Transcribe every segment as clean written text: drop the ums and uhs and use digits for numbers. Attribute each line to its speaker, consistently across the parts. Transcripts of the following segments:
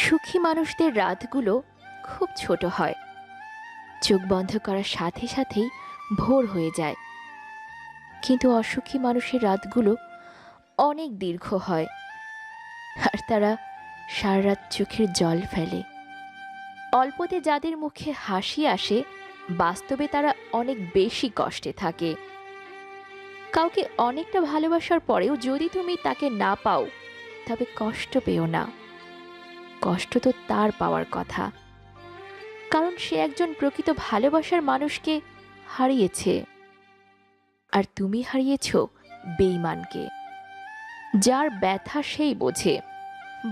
Speaker 1: সুখী মানুষদের রাতগুলো খুব ছোট হয়, চোখ বন্ধ করার সাথে সাথেই ভোর হয়ে যায়। কিন্তু অসুখী মানুষের রাতগুলো অনেক দীর্ঘ হয়, আর তারা সারা রাত চোখের জল ফেলে। অল্পতে যাদের মুখে হাসি আসে, বাস্তবে তারা অনেক বেশি কষ্টে থাকে। কাউকে অনেকটা ভালোবাসার পরেও যদি তুমি তাকে না পাও, তবে কষ্ট পেও না। কষ্ট তো তার পাওয়ার কথা, কারণ সে একজন প্রকৃত ভালোবাসার মানুষকে হারিয়েছে। আর তুমি হারিয়েছ বেঈমানকে, যার ব্যথা সেই বোঝে,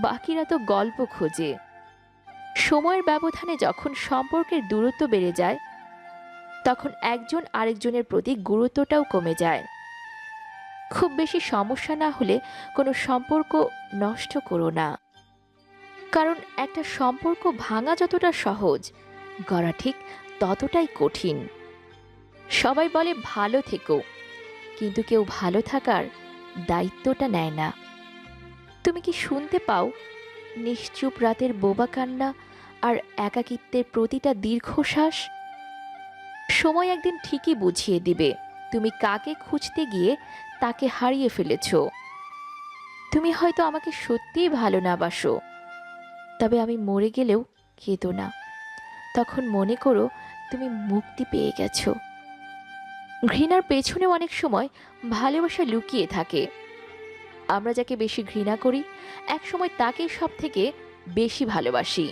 Speaker 1: বাকিরা তো গল্প খোঁজে। সময়ের ব্যবধানে যখন সম্পর্কের দূরত্ব বেড়ে যায়, তখন একজন আরেকজনের প্রতি গুরুত্বটাও কমে যায়। খুব বেশি সমস্যা না হলে কোনো সম্পর্ক নষ্ট করো না, কারণ একটা সম্পর্ক ভাঙা যতটা সহজ, গড়া ঠিক ততটাই কঠিন। সবাই বলে ভালো থেকো, কিন্তু কেউ ভালো থাকার দায়িত্বটা নেয় না। তুমি কি শুনতে পাও নিশ্চুপ রাতের বোবা কান্না আর একাকিত্বের প্রতিটা দীর্ঘশ্বাস? সময় একদিন ঠিকই বুঝিয়ে দিবে তুমি কাকে খুঁজতে গিয়ে তাকে হারিয়ে ফেলেছ। তুমি হয়তো আমাকে সত্যিই ভালো না বাসো, তবে আমি মরে গেলেও কেঁদো না। তখন মনে করো তুমি মুক্তি পেয়ে গেছো। ঘৃণার পেছনে অনেক সময় ভালোবাসা লুকিয়ে থাকে। আমরা যাকে বেশি ঘৃণা করি, একসময় তাকেই সব থেকে বেশি ভালোবাসি।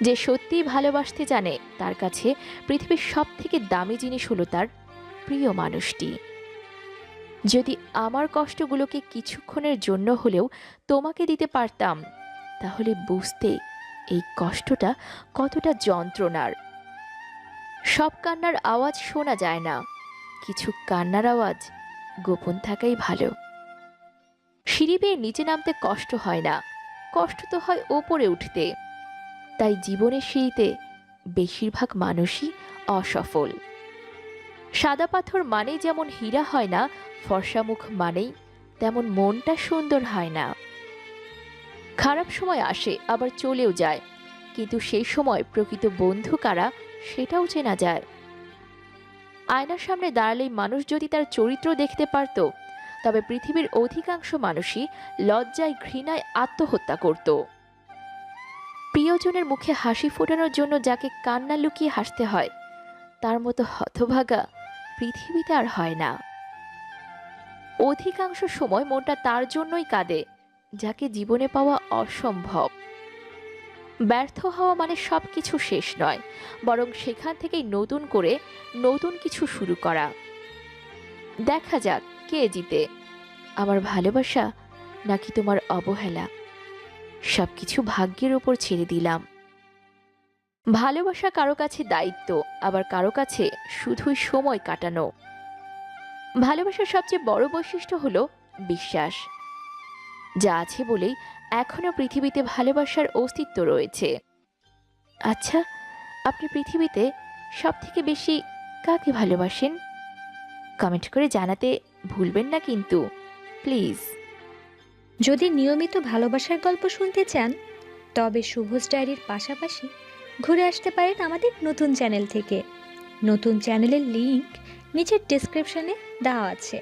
Speaker 1: যে সত্যিই ভালোবাসতে জানে, তার কাছে পৃথিবীর সব থেকে দামি জিনিস হলো তার প্রিয় মানুষটি। যদি আমার কষ্টগুলোকে কিছুক্ষণের জন্য হলেও তোমাকে দিতে পারতাম, তাহলে বুঝতে এই কষ্টটা কতটা যন্ত্রণার। সব কান্নার আওয়াজ শোনা যায় না, কিছু কান্নার আওয়াজ গোপন থাকাই ভালো। সিঁড়ি বেয়ে নিচে নামতে কষ্ট হয় না, কষ্ট তো হয় ওপরে উঠতে। তাই জীবনের সিঁড়িতে বেশিরভাগ মানুষই অসফল। সাদা পাথর মানেই যেমন হীরা হয় না, ফর্সা মুখ মানেই তেমন মনটা সুন্দর হয় না। খারাপ সময় আসে আবার চলেও যায়, কিন্তু সেই সময় প্রকৃত বন্ধু কারা সেটাও চেনা যায়। আয়নার সামনে দাঁড়ালেই মানুষ যদি তার চরিত্র দেখতে পারত, তবে পৃথিবীর অধিকাংশ মানুষই লজ্জায় ঘৃণায় আত্মহত্যা করত। প্রিয়জনের মুখে হাসি ফোটানোর জন্য যাকে কান্না লুকিয়ে হাসতে হয়, তার মতো হতভাগা পৃথিবীতে আর হয় না। অধিকাংশ সময় মনটা তার জন্যই কাঁদে যাকে জীবনে পাওয়া অসম্ভব। ব্যর্থ হওয়া মানে সবকিছু শেষ নয়, বরং সেখান থেকেই নতুন করে নতুন কিছু শুরু করা। দেখা যাক কে জিতে, আমার ভালোবাসা নাকি তোমার অবহেলা। সবকিছু ভাগ্যের ওপর ছেড়ে দিলাম। ভালোবাসা কারো কাছে দায়িত্ব, আবার কারো কাছে শুধুই সময় কাটানো। ভালোবাসার সবচেয়ে বড় বৈশিষ্ট্য হলো বিশ্বাস। যা আছে বলেই এখনো পৃথিবীতে ভালোবাসার অস্তিত্ব রয়েছে। আচ্ছা, আপনি পৃথিবীতে সব থেকে বেশি কাকে ভালোবাসেন? কমেন্ট করে জানাতে ভুলবেন না কিন্তু, প্লিজ।
Speaker 2: যদি নিয়মিত ভালোবাসার গল্প শুনতে চান, তবে শুভস ডায়েরির পাশাপাশি ঘুরে আসতে পারেন আমাদের নতুন চ্যানেল থেকে। নতুন চ্যানেলের লিংক নিচের ডেসক্রিপশনে দেওয়া আছে।